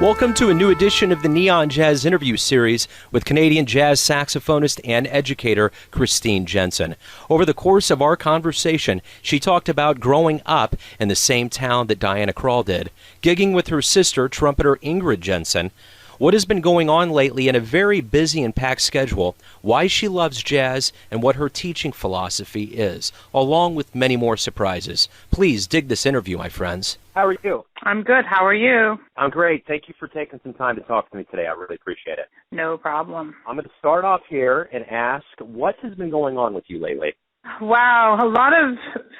Welcome to a new edition of the Neon Jazz interview series with Canadian jazz saxophonist and educator Christine Jensen. Over the course of our conversation, she talked about growing up in the same town that Diana Krall did, gigging with her sister, trumpeter Ingrid Jensen, what has been going on lately in a very busy and packed schedule, why she loves jazz, and what her teaching philosophy is, along with many more surprises. Please dig this interview, my friends. How are you? I'm good. How are you? I'm great. Thank you for taking some time to talk to me today. I really appreciate it. No problem. I'm going to start off here and ask, what has been going on with you lately? Wow, a lot of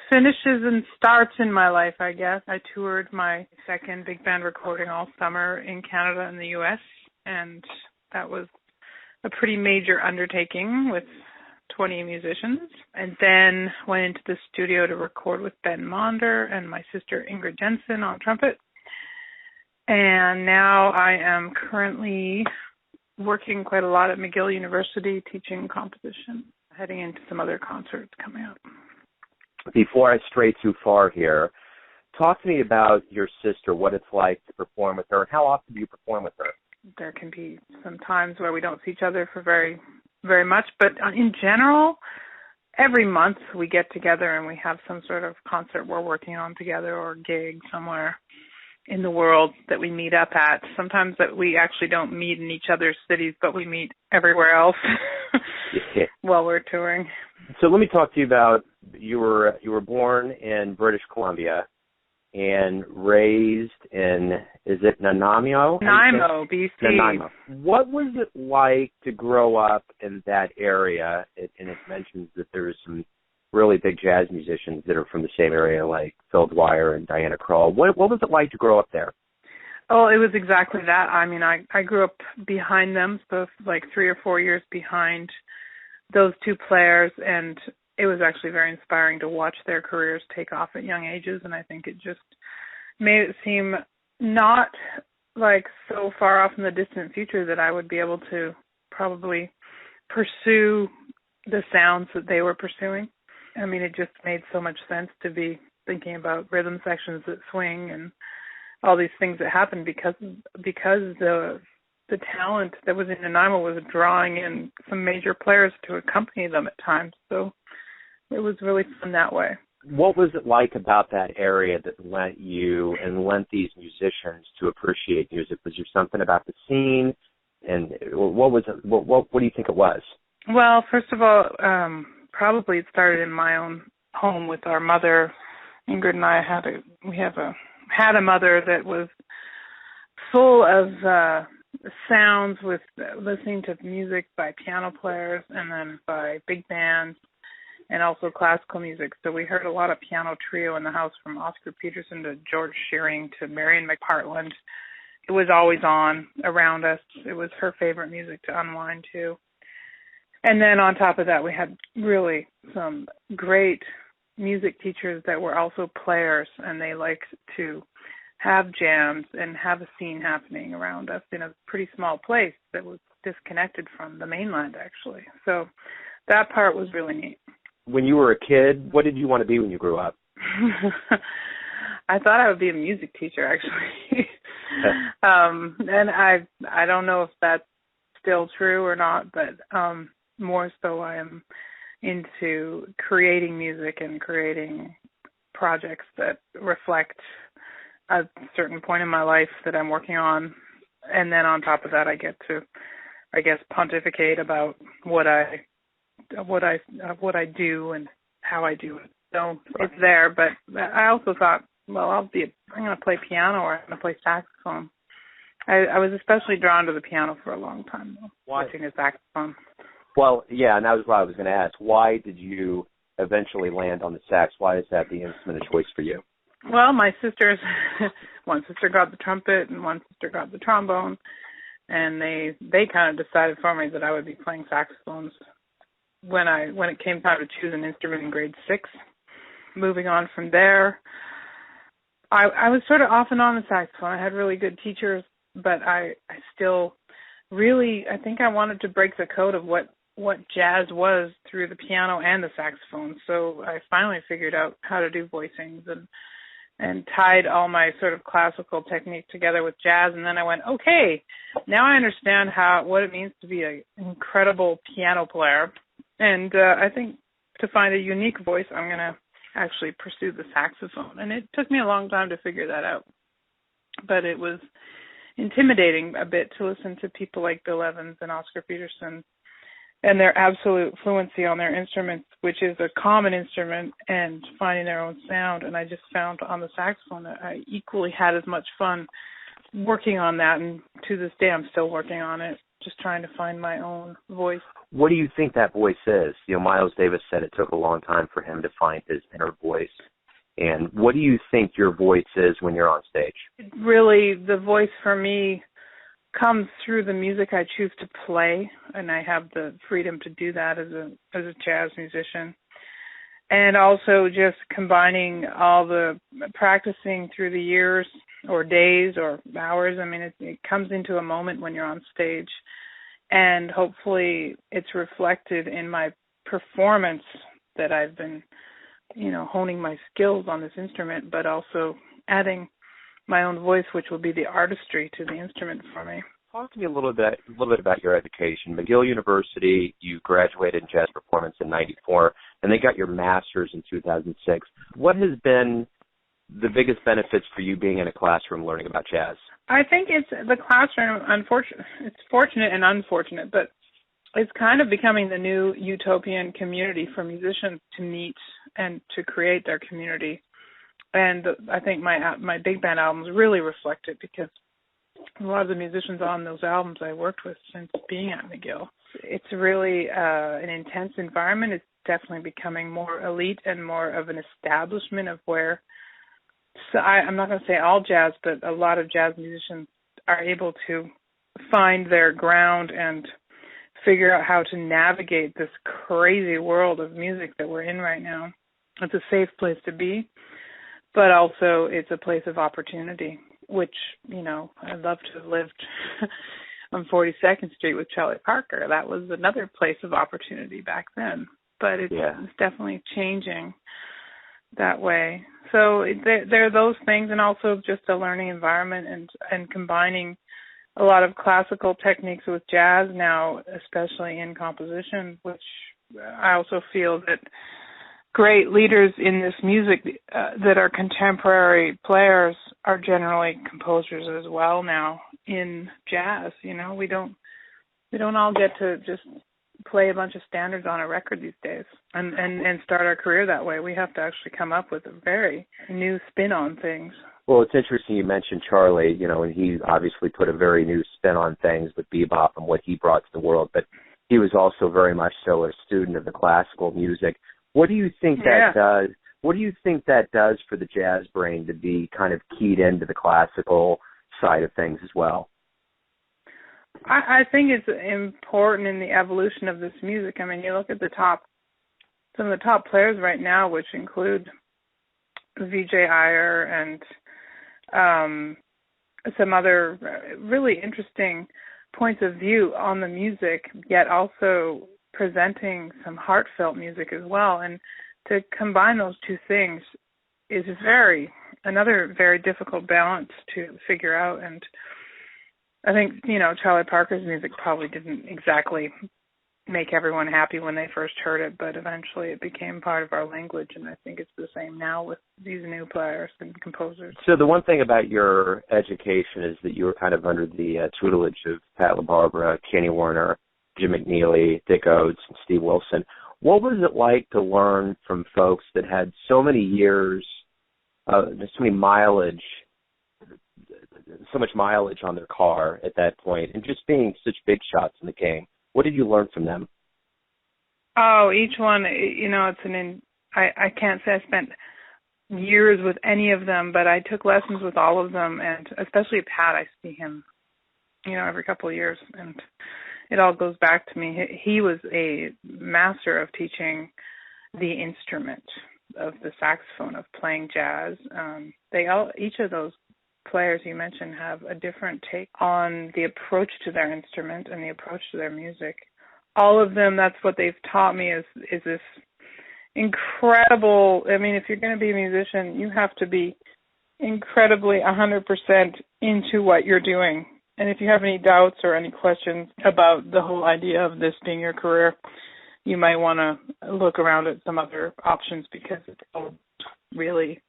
finishes and starts in my life, I guess. I toured my second big band recording all summer in Canada and the U.S., and that was a pretty major undertaking with 20 musicians. And then went into the studio to record with Ben Monder and my sister Ingrid Jensen on trumpet. And now I am currently working quite a lot at McGill University teaching composition, heading into some other concerts coming up. Before I stray too far here, talk to me about your sister, what it's like to perform with her, and how often do you perform with her? There can be some times where we don't see each other for very, very much, but in general, every month we get together and we have some sort of concert we're working on together or gig somewhere in the world that we meet up at. Sometimes that we actually don't meet in each other's cities, but we meet everywhere else while we're touring. So let me talk to you about, you were born in British Columbia and raised in, is it Nanaimo? Nanaimo, BC. Nanaimo. What was it like to grow up in that area? And it mentions that there's some really big jazz musicians that are from the same area, like Phil Dwyer and Diana Krall. What was it like to grow up there? Oh, it was exactly that. I mean, I grew up behind them, so like 3 or 4 years behind those two players, and it was actually very inspiring to watch their careers take off at young ages, and I think it just made it seem not like so far off in the distant future that I would be able to probably pursue the sounds that they were pursuing. I mean, it just made so much sense to be thinking about rhythm sections that swing and all these things that happen because the talent that was in Nanaimo was drawing in some major players to accompany them at times. So it was really fun that way. What was it like about that area that lent you and lent these musicians to appreciate music? Was there something about the scene? And what was it? What do you think it was? Well, first of all, probably it started in my own home with our mother. Ingrid and I had a mother that was full of sounds with listening to music by piano players and then by big bands and also classical music. So we heard a lot of piano trio in the house, from Oscar Peterson to George Shearing to Marion McPartland. It was always on around us. It was her favorite music to unwind to. And then on top of that, we had really some great music teachers that were also players, and they liked to have jams and have a scene happening around us in a pretty small place that was disconnected from the mainland, actually. So that part was really neat. When you were a kid, what did you want to be when you grew up? I thought I would be a music teacher, actually. And I don't know if that's still true or not, but more so I am into creating music and creating projects that reflect a certain point in my life that I'm working on. And then on top of that, I get to, I guess, pontificate about what I do and how I do it. So it's there, but I also thought, well, I'm going to play piano or I'm going to play saxophone. I was especially drawn to the piano for a long time, though, watching a saxophone. Well, yeah, and that was what I was going to ask. Why did you eventually land on the sax? Why is that the instrument of choice for you? Well, my sisters, one sister got the trumpet and one sister got the trombone, and they kind of decided for me that I would be playing saxophones when it came time to choose an instrument in grade 6. Moving on from there, I was sort of off and on the saxophone. I had really good teachers, but I still really, I think I wanted to break the code of what jazz was through the piano and the saxophone. So I finally figured out how to do voicings and tied all my sort of classical technique together with jazz. And then I went, okay, now I understand what it means to be an incredible piano player. And I think to find a unique voice, I'm going to actually pursue the saxophone. And it took me a long time to figure that out. But it was intimidating a bit to listen to people like Bill Evans and Oscar Peterson and their absolute fluency on their instruments, which is a common instrument, and finding their own sound. And I just found on the saxophone that I equally had as much fun working on that, and to this day I'm still working on it, just trying to find my own voice. What do you think that voice is? Miles Davis said it took a long time for him to find his inner voice. And what do you think your voice is when you're on stage? Really, the voice for me comes through the music I choose to play, and I have the freedom to do that as a jazz musician. And also just combining all the practicing through the years or days or hours. I mean, it comes into a moment when you're on stage, and hopefully it's reflected in my performance that I've been, honing my skills on this instrument, but also adding my own voice, which will be the artistry to the instrument for me. Talk to me a little bit about your education. McGill University, you graduated in jazz performance in '94, and then got your master's in 2006. What has been the biggest benefits for you being in a classroom learning about jazz? I think it's the classroom. It's fortunate and unfortunate, but it's kind of becoming the new utopian community for musicians to meet and to create their community. And I think my big band albums really reflect it, because a lot of the musicians on those albums I worked with since being at McGill. It's really an intense environment. It's definitely becoming more elite and more of an establishment of where, so I'm not going to say all jazz, but a lot of jazz musicians are able to find their ground and figure out how to navigate this crazy world of music that we're in right now. It's a safe place to be, but also it's a place of opportunity, which, I'd love to have lived on 42nd Street with Charlie Parker. That was another place of opportunity back then, but it's definitely changing that way. So there are those things, and also just a learning environment and combining a lot of classical techniques with jazz now, especially in composition, which I also feel that great leaders in this music that are contemporary players are generally composers as well now in jazz. We don't all get to just play a bunch of standards on a record these days and start our career that way. We have to actually come up with a very new spin on things. Well, it's interesting you mentioned Charlie, and he obviously put a very new spin on things with bebop and what he brought to the world, but he was also very much so a student of the classical music. What do you think that does? What do you think that does for the jazz brain to be kind of keyed into the classical side of things as well? I think it's important in the evolution of this music. I mean, you look at some of the top players right now, which include Vijay Iyer and some other really interesting points of view on the music, yet also presenting some heartfelt music as well. And to combine those two things is another very difficult balance to figure out. And I think, Charlie Parker's music probably didn't exactly make everyone happy when they first heard it, but eventually it became part of our language, and I think it's the same now with these new players and composers. So the one thing about your education is that you were kind of under the tutelage of Pat LaBarbera, Kenny Werner, Jim McNeely, Dick Oates, and Steve Wilson. What was it like to learn from folks that had so many years, so much mileage on their car at that point, and just being such big shots in the game? What did you learn from them? Oh, each one, I can't say I spent years with any of them, but I took lessons with all of them, and especially Pat, I see him, every couple of years, and it all goes back to me. He was a master of teaching the instrument of the saxophone, of playing jazz. Each of those players you mentioned have a different take on the approach to their instrument and the approach to their music. All of them, that's what they've taught me is this incredible, if you're going to be a musician, you have to be incredibly 100% into what you're doing. And if you have any doubts or any questions about the whole idea of this being your career, you might want to look around at some other options, because it's all really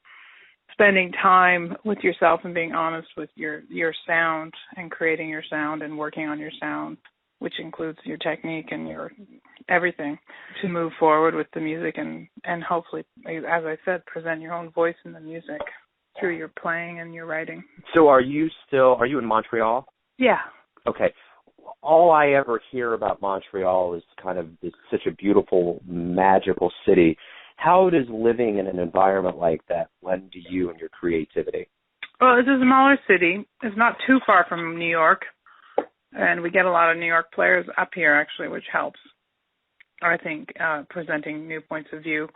spending time with yourself and being honest with your sound and creating your sound and working on your sound, which includes your technique and your everything, to move forward with the music and hopefully, as I said, present your own voice in the music through your playing and your writing. So are you in Montreal? Yeah. Okay. All I ever hear about Montreal is kind of such a beautiful, magical city. How does living in an environment like that lend to you and your creativity? Well, it's a smaller city. It's not too far from New York, and we get a lot of New York players up here, actually, which helps, I think, presenting new points of view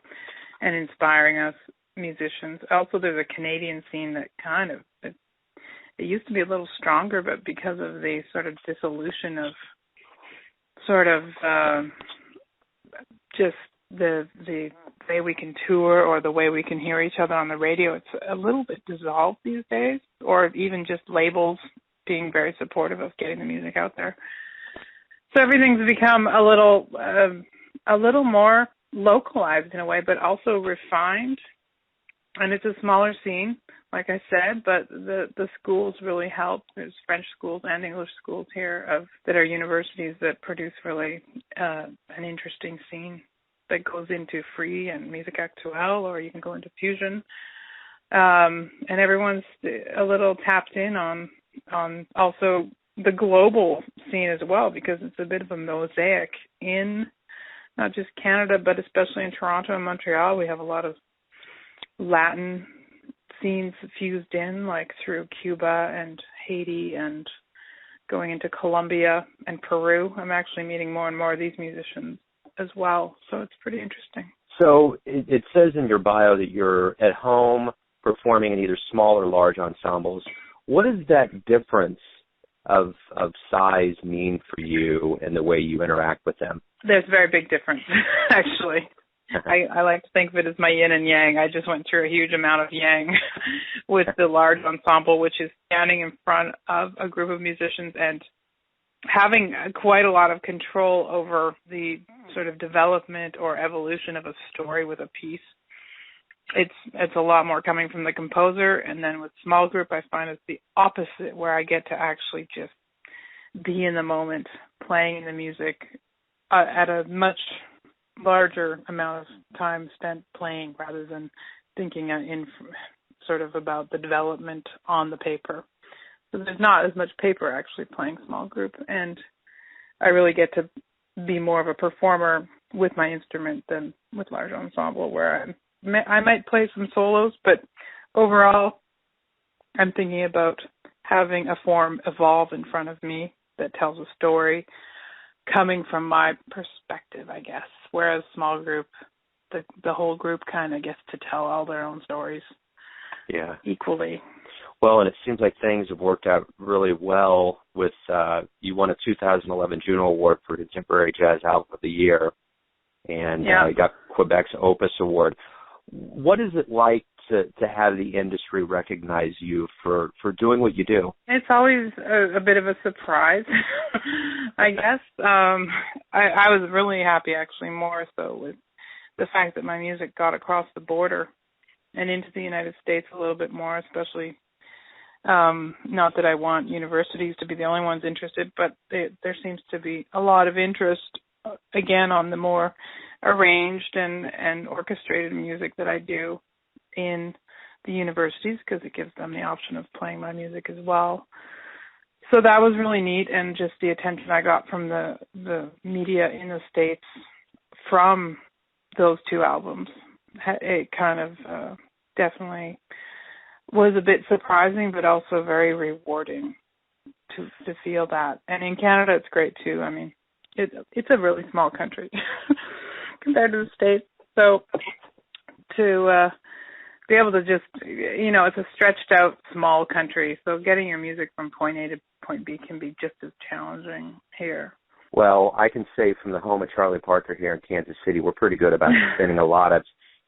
and inspiring us musicians. Also, there's a Canadian scene that kind of, it used to be a little stronger, but because of the sort of dissolution of sort of just the way we can tour or the way we can hear each other on the radio, it's a little bit dissolved these days, or even just labels being very supportive of getting the music out there. So everything's become a little more localized in a way, but also refined. And it's a smaller scene, like I said, but the schools really help. There's French schools and English schools here that are universities that produce really an interesting scene that goes into free and musique actuelle, or you can go into fusion. And everyone's a little tapped in on also the global scene as well, because it's a bit of a mosaic in not just Canada, but especially in Toronto and Montreal. We have a lot of Latin scenes fused in, like through Cuba and Haiti and going into Colombia and Peru. I'm actually meeting more and more of these musicians as well, so it's pretty interesting. So it says in your bio that you're at home performing in either small or large ensembles. What does that difference of size mean for you and the way you interact with them? There's a very big difference, actually. I like to think of it as my yin and yang. I just went through a huge amount of yang with the large ensemble, which is standing in front of a group of musicians and having quite a lot of control over the sort of development or evolution of a story with a piece. It's a lot more coming from the composer, and then with small group I find it's the opposite, where I get to actually just be in the moment, playing the music at a much larger amount of time spent playing rather than thinking in sort of about the development on the paper. So there's not as much paper actually playing small group, and I really get to be more of a performer with my instrument than with large ensemble, where I might play some solos, but overall I'm thinking about having a form evolve in front of me that tells a story coming from my perspective, I guess, whereas small group, the whole group kind of gets to tell all their own stories equally. Well, and it seems like things have worked out really well with, you won a 2011 Juno Award for Contemporary Jazz Album of the Year, and you got Quebec's Opus Award. What is it like to have the industry recognize you for doing what you do? It's always a bit of a surprise, I guess. I was really happy, actually, more so with the fact that my music got across the border and into the United States a little bit more, especially, not that I want universities to be the only ones interested, but there seems to be a lot of interest, again, on the more arranged and orchestrated music that I do in the universities, because it gives them the option of playing my music as well. So that was really neat, and just the attention I got from the media in the States from those two albums, it kind of definitely was a bit surprising, but also very rewarding to feel that. And in Canada, it's great too. I mean, it's a really small country compared to the States. So to be able to just, it's a stretched out small country. So getting your music from point A to point B can be just as challenging here. Well, I can say from the home of Charlie Parker here in Kansas City, we're pretty good about spinning a lot of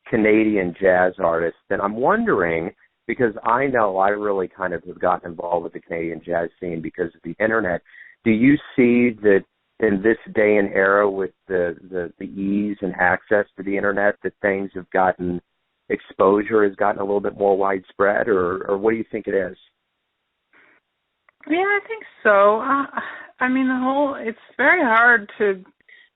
Canadian jazz artists. And I'm wondering because I know I really kind of have gotten involved with the Canadian jazz scene because of the internet. Do you see that in this day and era with the ease and access to the internet that things have gotten, exposure has gotten a little bit more widespread, or what do you think it is? Yeah, I think so. I mean, it's very hard to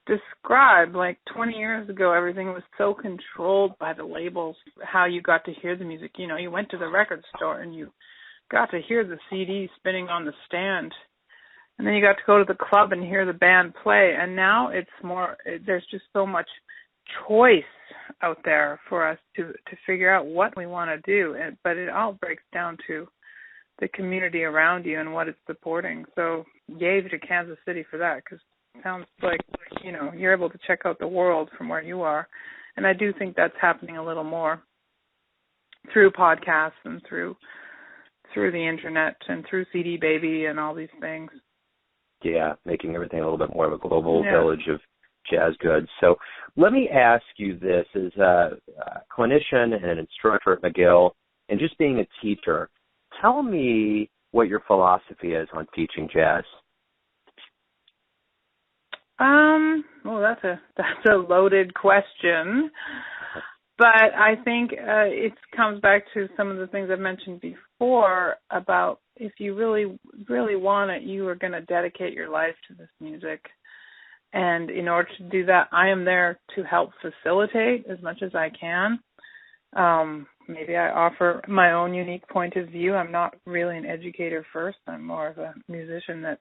describe. Like 20 years ago, everything was so controlled by the labels, how you got to hear the music. You know, you went to the record store and you got to hear the CD spinning on the stand. And then you got to go to the club and hear the band play. And now it's more, there's just so much choice out there for us to figure out what we want to do. But it all breaks down to the community around you and what it's supporting. So yay to Kansas City for that, because it sounds like, you know, you're able to check out the world from where you are. And I do think that's happening a little more through podcasts and through the internet and through CD Baby and all these things. Yeah, making everything a little bit more of a global village of jazz goods. So let me ask you this, as a clinician and an instructor at McGill, and just being a teacher, tell me what your philosophy is on teaching jazz. Well, that's a loaded question, but I think it comes back to some of the things I've mentioned before about if you really, really want it, you are going to dedicate your life to this music. And in order to do that, I am there to help facilitate as much as I can. Maybe I offer my own unique point of view. I'm not really an educator first. I'm more of a musician that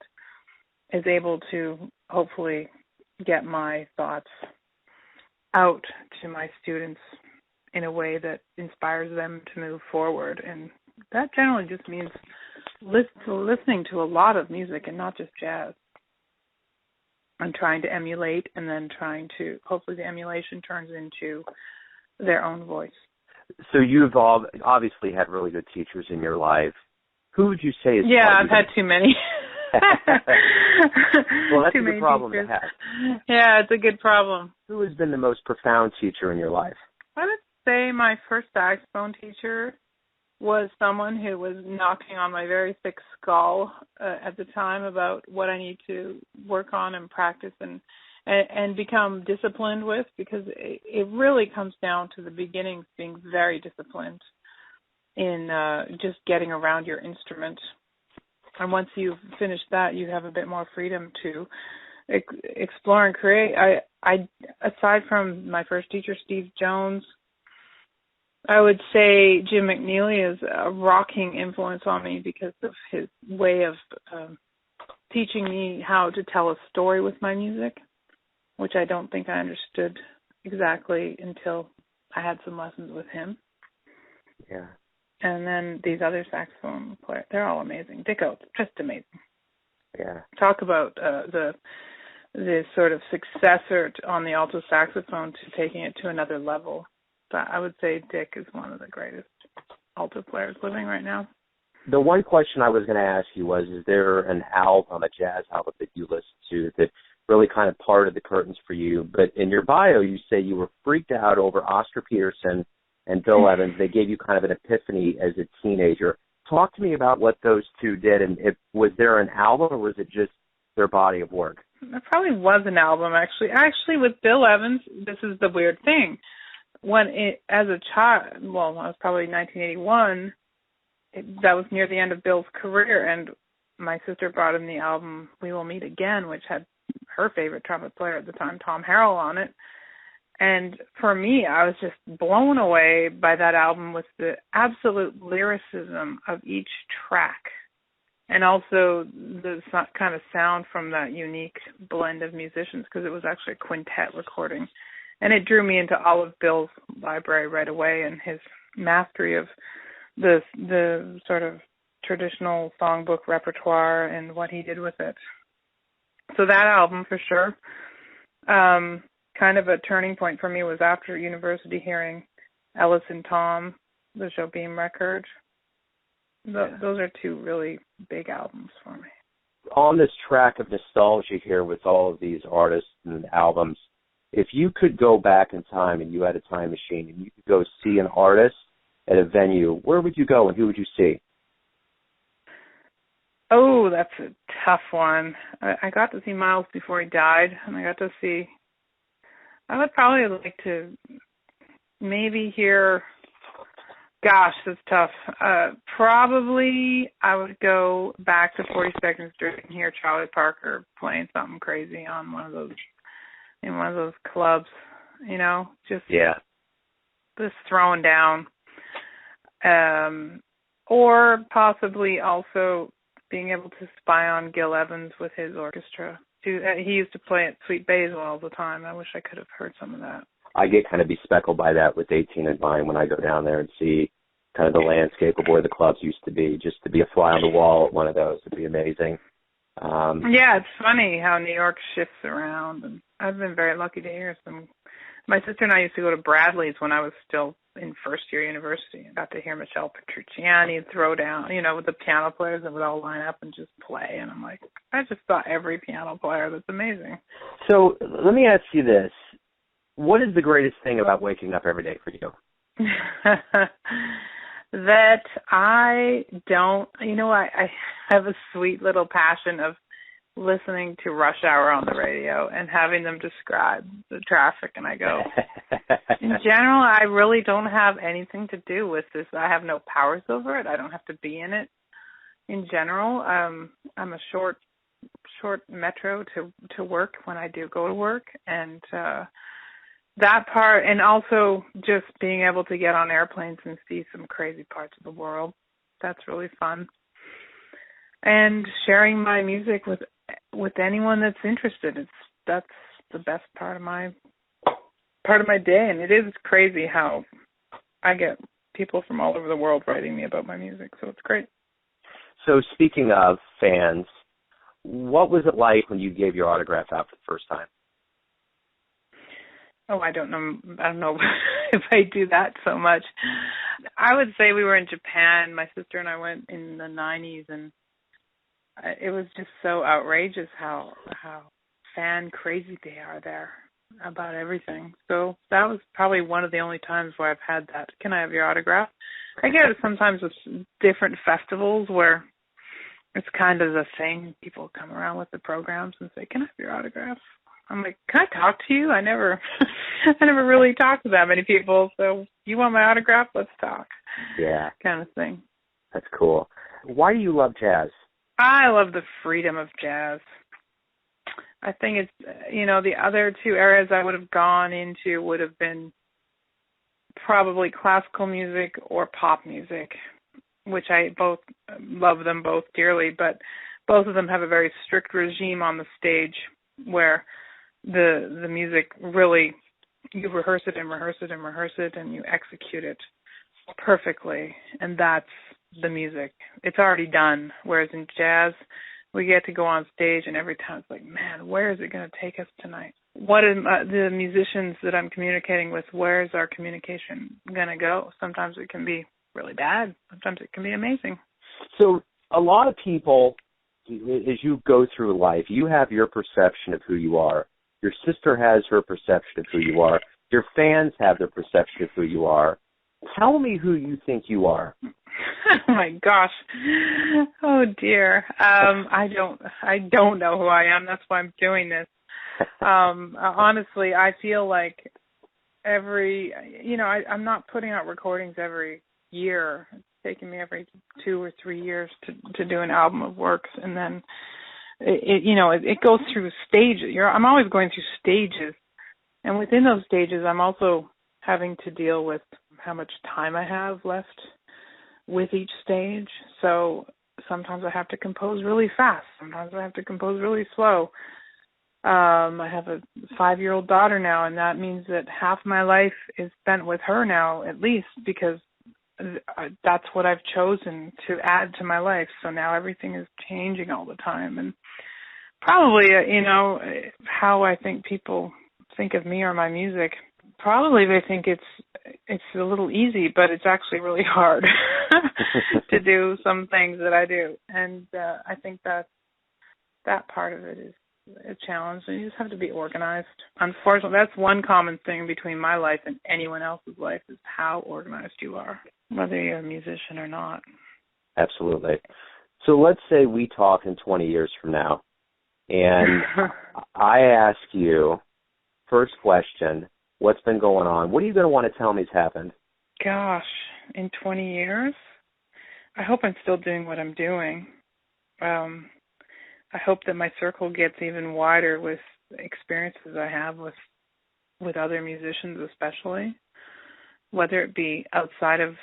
is able to hopefully get my thoughts out to my students in a way that inspires them to move forward. And that generally just means listening to a lot of music and not just jazz. I'm trying to emulate and then trying to, hopefully the emulation turns into their own voice. So you've obviously had really good teachers in your life. Who would you say is... Yeah, I've had too many. Well, that's a good problem to have. Yeah, it's a good problem. Who has been the most profound teacher in your life? I would say my first saxophone teacher was someone who was knocking on my very thick skull at the time about what I need to work on and practice and become disciplined with, because it really comes down to the beginnings being very disciplined in just getting around your instrument. And once you've finished that, you have a bit more freedom to explore and create. I aside from my first teacher, Steve Jones, I would say Jim McNeely is a rocking influence on me because of his way of teaching me how to tell a story with my music, which I don't think I understood exactly until I had some lessons with him. Yeah. And then these other saxophone players, they're all amazing. Dick Oates, just amazing. Yeah. Talk about the sort of successor on the alto saxophone to taking it to another level. But I would say Dick is one of the greatest alto players living right now. The one question I was going to ask you was, is there an album, a jazz album that you listen to that really kind of parted the curtains for you? But in your bio, you say you were freaked out over Oscar Peterson and Bill Evans. They gave you kind of an epiphany as a teenager. Talk to me about what those two did, and was there an album or was it just their body of work? There probably was an album, actually. Actually, with Bill Evans, this is the weird thing. As a child, well, I was probably 1981, that was near the end of Bill's career, and my sister brought him the album We Will Meet Again, which had her favorite trumpet player at the time, Tom Harrell, on it. And for me, I was just blown away by that album with the absolute lyricism of each track, and also the kind of sound from that unique blend of musicians, because it was actually a quintet recording. And it drew me into all of Bill's library right away, and his mastery of the sort of traditional songbook repertoire and what he did with it. So that album, for sure. Kind of a turning point for me was after university, hearing Ellis and Tom, the Jobim record. Those are two really big albums for me. On this track of nostalgia here with all of these artists and albums, if you could go back in time and you had a time machine and you could go see an artist at a venue, where would you go and who would you see? Oh, that's a tough one. I got to see Miles before he died, and I would probably like to maybe hear, gosh, that's tough. Probably I would go back to 42nd Street and hear Charlie Parker playing something crazy on one of those clubs, just throwing down. Or possibly also being able to spy on Gil Evans with his orchestra. He used to play at Sweet Basil all the time. I wish I could have heard some of that. I get kind of bespeckled by that with 18 and Vine when I go down there and see kind of the landscape of where the clubs used to be. Just to be a fly on the wall at one of those would be amazing. Yeah, it's funny how New York shifts around, and I've been very lucky to hear some. My sister and I used to go to Bradley's when I was still in first year university. I got to hear Michelle Petrucciani throw down, with the piano players that would all line up and just play. And I'm like, I just saw every piano player. That's amazing. So let me ask you this. What is the greatest thing about waking up every day for you? That I don't, I have a sweet little passion of listening to Rush Hour on the radio and having them describe the traffic, and I go, in general, I really don't have anything to do with this. I have no powers over it. I don't have to be in it. In general, I'm a short metro to work when I do go to work, and that part, and also just being able to get on airplanes and see some crazy parts of the world. That's really fun. And sharing my music with anyone that's interested. That's the best part of my day, and it is crazy how I get people from all over the world writing me about my music, so it's great. So speaking of fans, what was it like when you gave your autograph out for the first time? Oh, I don't know if I do that so much. I would say we were in Japan. My sister and I went in the 90s, and it was just so outrageous how fan crazy they are there about everything. So that was probably one of the only times where I've had that. Can I have your autograph? I get it sometimes with different festivals where it's kind of the thing. People come around with the programs and say, can I have your autograph? I'm like, can I talk to you? I never really talked to that many people. So you want my autograph? Let's talk. Yeah. Kind of thing. That's cool. Why do you love jazz? I love the freedom of jazz. I think it's, the other two areas I would have gone into would have been probably classical music or pop music, which I both love them both dearly, but both of them have a very strict regime on the stage where the music really, you rehearse it and rehearse it and rehearse it and you execute it perfectly, and that's the music. It's already done, whereas in jazz, we get to go on stage and every time it's like, man, where is it going to take us tonight? What are the musicians that I'm communicating with, where is our communication going to go? Sometimes it can be really bad. Sometimes it can be amazing. So a lot of people, as you go through life, you have your perception of who you are. Your sister has her perception of who you are. Your fans have their perception of who you are. Tell me who you think you are. Oh my gosh. Oh dear. I don't know who I am. That's why I'm doing this. Honestly, I feel like I'm not putting out recordings every year. It's taken me every 2 or 3 years to do an album of works, and then it goes through stages. I'm always going through stages, and within those stages, I'm also having to deal with how much time I have left with each stage. So sometimes I have to compose really fast. Sometimes I have to compose really slow. I have a 5-year-old daughter now, and that means that half my life is spent with her now, at least, because that's what I've chosen to add to my life. So now everything is changing all the time. And probably, how I think people think of me or my music, probably they think it's a little easy, but it's actually really hard to do some things that I do. And I think that part of it a challenge, and you just have to be organized. Unfortunately, that's one common thing between my life and anyone else's life is how organized you are, whether you're a musician or not. Absolutely. So let's say we talk in 20 years from now, and I ask you, first question, what's been going on? What are you going to want to tell me has happened? Gosh, in 20 years? I hope I'm still doing what I'm doing. I hope that my circle gets even wider with experiences I have with other musicians especially, whether it be outside of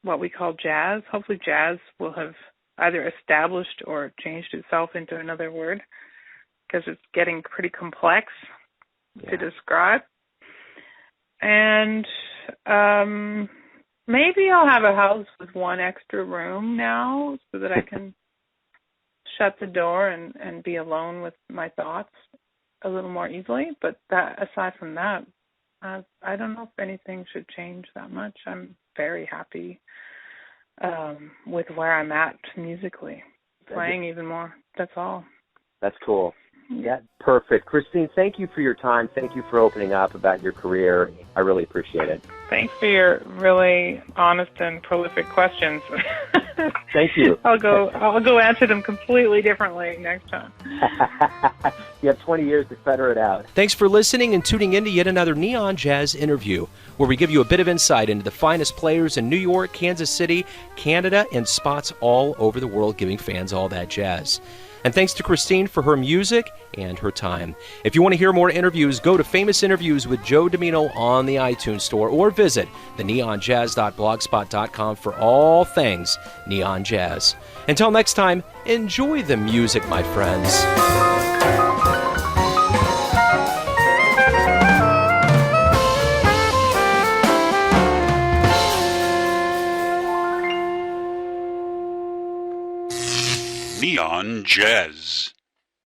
what we call jazz. Hopefully jazz will have either established or changed itself into another word, because it's getting pretty complex to describe. And maybe I'll have a house with one extra room now so that I can shut the door and be alone with my thoughts a little more easily. But aside from that, I don't know if anything should change that much. I'm very happy with where I'm at musically, playing even more. That's all. That's cool. Yeah, perfect. Christine, thank you for your time. Thank you for opening up about your career. I really appreciate it. Thanks for your really honest and prolific questions. Thank you. I'll go answer them completely differently next time. You have 20 years to feather it out. Thanks for listening and tuning in to yet another Neon Jazz interview, where we give you a bit of insight into the finest players in New York, Kansas City, Canada, and spots all over the world, giving fans all that jazz. And thanks to Christine for her music and her time. If you want to hear more interviews, go to Famous Interviews with Joe Dimino on the iTunes Store, or visit theneonjazz.blogspot.com for all things Neon Jazz. Until next time, enjoy the music, my friends. Neon Jazz.